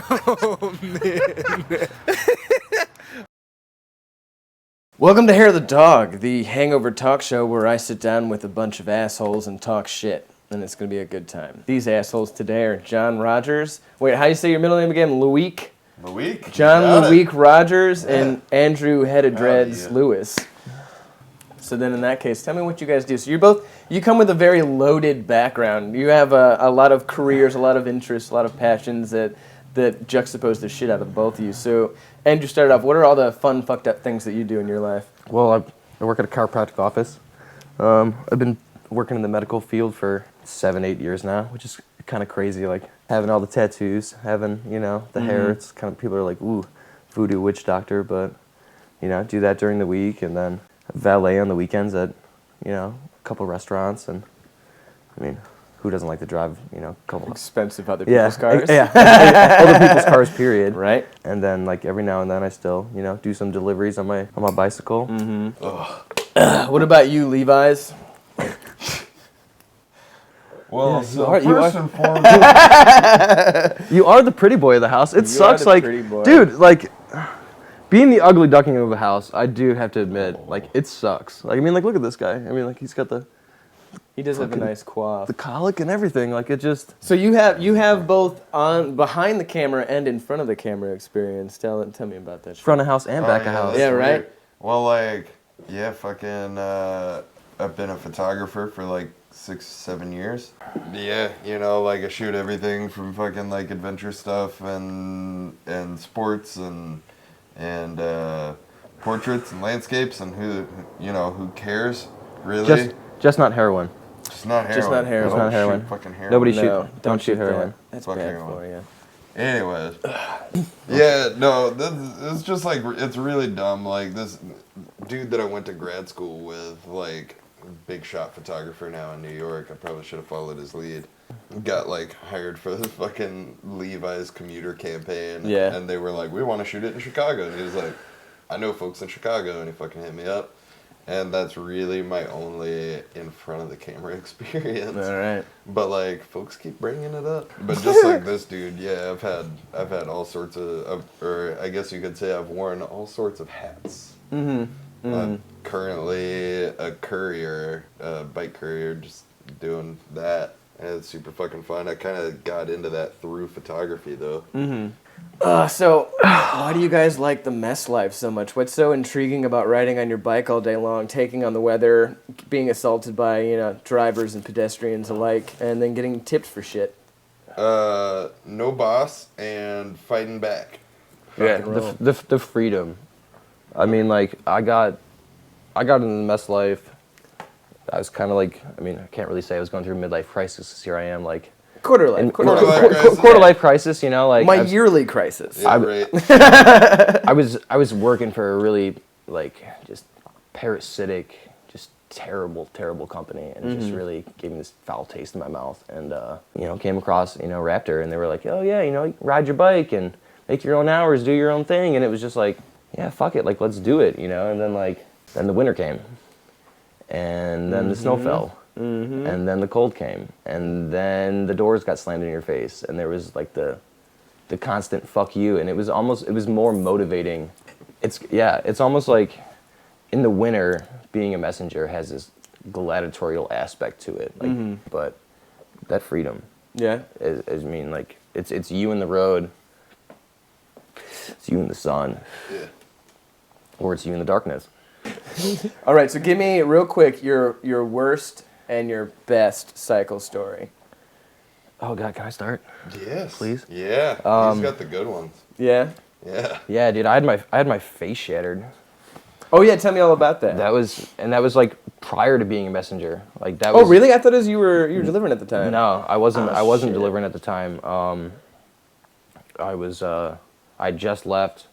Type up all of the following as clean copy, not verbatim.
Oh, man. Welcome to Hair of the Dog, the hangover talk show where I sit down with a bunch of assholes and talk shit. And it's going to be a good time. These assholes today are John Rogers. Wait, how do you say your middle name again? Loic? Loic? John Loic Rogers and Andrew Headed Dreads Lewis. So then in that case, tell me what you guys do. So you come with a very loaded background. You have a lot of careers, a lot of interests, a lot of passions that juxtapose the shit out of both of you. So Andrew started off, what are all the fun, fucked up things that you do in your life? Well, I work at a chiropractic office. I've been working in the medical field for 7-8 years now, which is kind of crazy. Like having all the tattoos, having, the hair. It's kind of, people are like, ooh, voodoo witch doctor. But, do that during the week and then valet on the weekends at, a couple restaurants. And, I mean, who doesn't like to drive, a couple expensive other people's cars? Yeah, other people's cars, period. Right. And then, like, every now and then I still, do some deliveries on my bicycle. What about you, Levi's? Well, yeah, first and foremost, you are the pretty boy of the house. It sucks, like, dude, like, being the ugly duckling of a house, I do have to admit, like, it sucks. Like, I mean, like, look at this guy. I mean, like, he's got he does have a nice coif. The colic and everything, like, it just... So you have both behind the camera and in front of the camera experience. Tell me about that shit. Front of house and back of house. Yeah, right? Well, like, fucking, I've been a photographer for, like, 6-7 years. Yeah, like, I shoot everything from fucking, like, adventure stuff and sports and portraits and landscapes and who cares, really? Just not heroin. Just not heroin. Just not heroin. Just not heroin. Shoot fucking heroin. Nobody don't shoot heroin. That. That's Fuck bad heroin. for you. Anyways. Yeah, no, it's just like, it's really dumb. Like, this dude that I went to grad school with, like, big shot photographer now in New York, I probably should have followed his lead. Got, like, hired for this fucking Levi's commuter campaign. Yeah. And they were like, we want to shoot it in Chicago. And he was like, I know folks in Chicago. And he fucking hit me up. And that's really my only in front of the camera experience. All right. But like, folks keep bringing it up. But just like this dude, yeah, I've had all sorts of, or I guess you could say I've worn all sorts of hats. I'm currently a courier, a bike courier, just doing that. And it's super fucking fun. I kind of got into that through photography though. So, why do you guys like the mess life so much? What's so intriguing about riding on your bike all day long, taking on the weather, being assaulted by, drivers and pedestrians alike, and then getting tipped for shit? No boss and fighting back. Yeah, the freedom. I mean, like, I got into the mess life. I was kind of like, I mean, I can't really say I was going through a midlife crisis, because here I am, like, Quarter life crisis, like my yearly crisis. Yeah, right. I was working for a really, like, just parasitic, just terrible company, and it just really gave me this foul taste in my mouth. And came across Raptor, and they were like, oh yeah, ride your bike and make your own hours, do your own thing, and it was just like, yeah, fuck it, like, let's do it, and then the winter came, and then the snow fell. And then the cold came, and then the doors got slammed in your face, and there was like the constant fuck you, and it was more motivating. It's almost like in the winter being a messenger has this gladiatorial aspect to it, like, but that freedom. Yeah. I mean, like, it's you in the road, it's you in the sun, or it's you in the darkness. All right, so give me real quick your worst and your best cycle story. Oh God, can I start? Yes. Please? Yeah. He's got the good ones. Yeah? Yeah. Yeah, dude, I had my face shattered. Oh yeah, tell me all about that. That was like prior to being a messenger. Like that was. Oh really? I thought it was you were delivering at the time. No, I wasn't. I wasn't shit. delivering at the time. I just left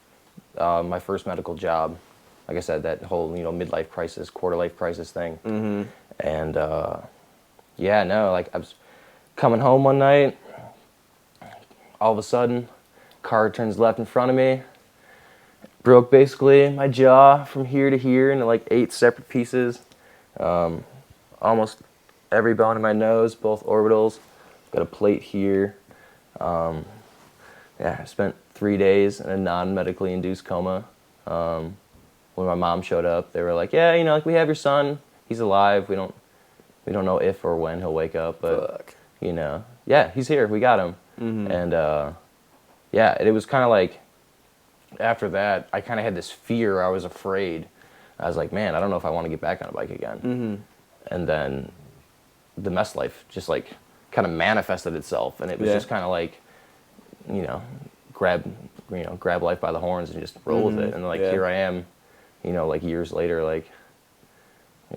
my first medical job. Like I said, that whole midlife crisis, quarter life crisis thing. And like I was coming home one night. All of a sudden, car turns left in front of me. Broke basically my jaw from here to here into like 8 separate pieces. Almost every bone in my nose, both orbitals. Got a plate here. I spent 3 days in a non-medically induced coma. When my mom showed up, they were like, "Yeah, like we have your son. He's alive. We don't know if or when he'll wake up, but yeah, he's here. We got him." Mm-hmm. And it was kind of like after that, I kind of had this fear. I was afraid. I was like, "Man, I don't know if I want to get back on a bike again." Mm-hmm. And then the mess life just like kind of manifested itself, and it was just kind of like, grab life by the horns and just roll with it. And like here I am, like years later, like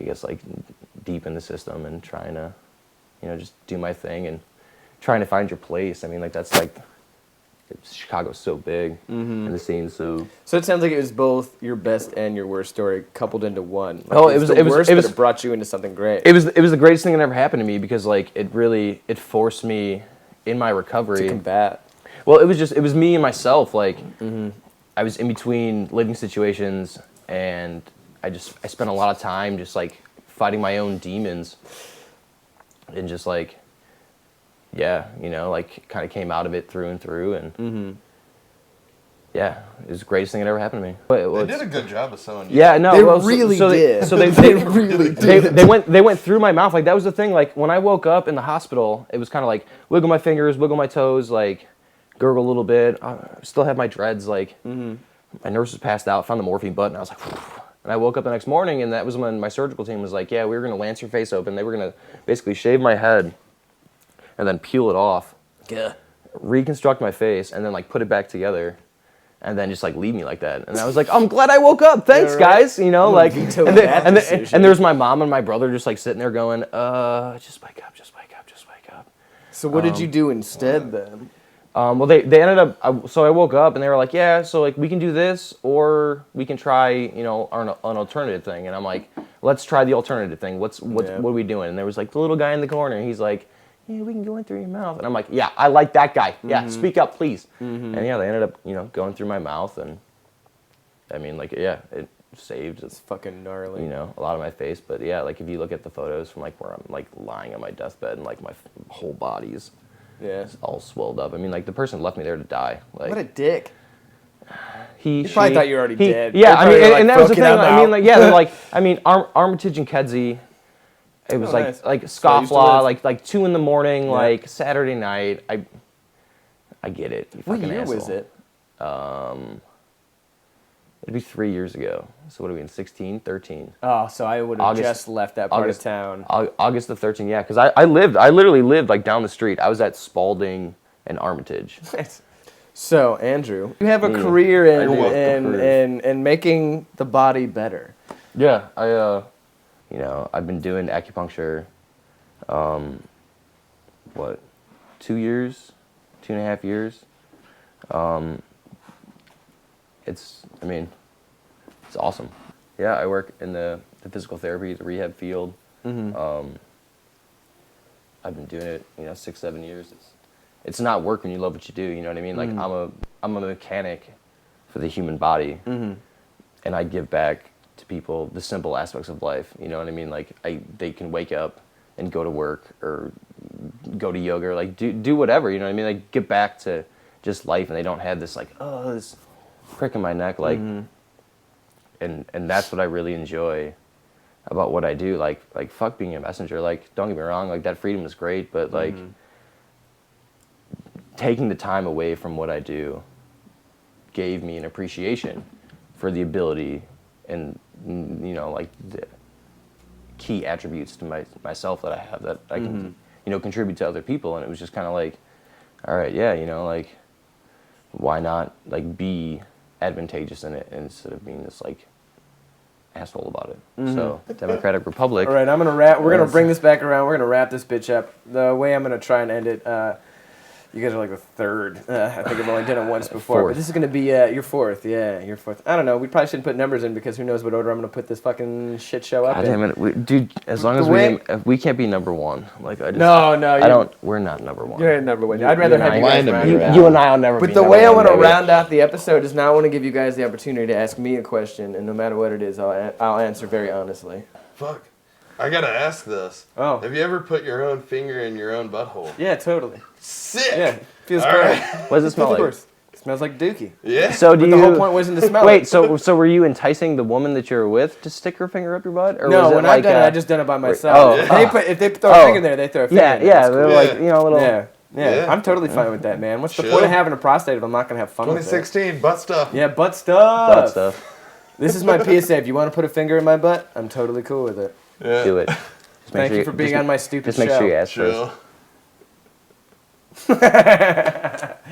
I guess like deep in the system and trying to, just do my thing and trying to find your place. I mean, like that's like Chicago's so big and the scene's so. So it sounds like it was both your best and your worst story coupled into one. Like it was the worst, but it brought you into something great. It was the greatest thing that ever happened to me because like it forced me in my recovery to combat. Well, it was me and myself. Like I was in between living situations, and I spent a lot of time just like fighting my own demons, and just like. Yeah, like kind of came out of it through and through, and yeah, it was the greatest thing that ever happened to me. They did a good job of selling you. Yeah, no, they really did. They really did. They went through my mouth. Like that was the thing. Like when I woke up in the hospital, it was kind of like wiggle my fingers, wiggle my toes, like gurgle a little bit. I still have my dreads. Like my nurse was passed out. Found the morphine button. I was like. And I woke up the next morning, and that was when my surgical team was like, "Yeah, we were gonna lance your face open. They were gonna basically shave my head." And then peel it off, reconstruct my face, and then like put it back together, and then just like leave me like that. And I was like, I'm glad I woke up. Thanks, guys. Like, and there's my mom and my brother just like sitting there going, just wake up, just wake up, just wake up. So what did you do instead then? Well, they ended up. So I woke up and they were like, yeah, so like we can do this, or we can try, an alternative thing. And I'm like, let's try the alternative thing. What are we doing? And there was like the little guy in the corner. And he's like. Yeah, we can go in through your mouth. And I'm like, yeah, I like that guy. Yeah, speak up, please. And yeah, they ended up, going through my mouth. And I mean, like, yeah, it saved. It's fucking gnarly. A lot of my face. But yeah, like if you look at the photos from like where I'm like lying on my deathbed and like my whole body's all swelled up. I mean, like the person left me there to die. Like, what a dick. He probably thought you were already dead. Yeah, I mean, and that was the thing. I mean, like, yeah, they're like, I mean, Armitage and Kedzie. It was like scofflaw, like 2 a.m, like Saturday night. I get it. You what year asshole. Was it? It'd be 3 years ago. So what are we in? 16, 13. Oh, so I would have just left that part of town. August the 13th. Yeah, because I literally lived like down the street. I was at Spalding and Armitage. So Andrew, you have a career in making the body better. Yeah, I've been doing acupuncture, 2 years, 2.5 years. It's awesome. Yeah, I work in the physical therapy, the rehab field. I've been doing it, 6-7 years. It's not work when you love what you do, you know what I mean? Like I'm a mechanic for the human body, and I give back to people the simple aspects of life, you know what I mean? Like they can wake up and go to work or go to yoga or like do whatever, you know what I mean? Like get back to just life, and they don't have this like this prick in my neck, like and that's what I really enjoy about what I do. Like fuck being a messenger. Like don't get me wrong, like that freedom is great, but like taking the time away from what I do gave me an appreciation for the ability and like the key attributes to myself that I have that I can contribute to other people. And it was just kind of like, all right, yeah, like why not like be advantageous in it instead of being this like asshole about it. So Democratic Republic. All right, we're gonna bring this back around. We're gonna wrap this bitch up. The way I'm gonna try and end it, you guys are like the third. I think I've only done it once before. But this is going to be your fourth. Yeah, your fourth. I don't know. We probably shouldn't put numbers in because who knows what order I'm going to put this fucking shit show up in. God damn it. Dude, as long as we can't be number one. Like I just, no. We're not number one. You're number one. I'd rather have you guys round. You and I will never be But the way I want to round out the episode is now I want to give you guys the opportunity to ask me a question, and no matter what it is, I'll answer very honestly. Fuck. I gotta ask this. Oh. Have you ever put your own finger in your own butthole? Yeah, totally. Sick! Yeah, feels all great. Right. What does it smell like? Smells like dookie. Yeah. So do But you? the whole point wasn't to smell Wait, it. so were you enticing the woman that you're with to stick her finger up your butt, or No, was it when like I've done it, I just done it by myself. oh, If they throw a oh. finger in there, they throw a finger yeah, in there. yeah, That's they're cool. like you know a little. Yeah, Yeah. I'm totally fine with that, man. What's the Chill. point of having a prostate if I'm not gonna have fun with it? 2016 butt stuff. Yeah, butt stuff. Butt stuff. This is my PSA. If you want to put a finger in my butt, I'm totally cool with it. Yeah. Do it. Just make Thank sure you for being on my stupid Just make show. sure you ask Chill. first.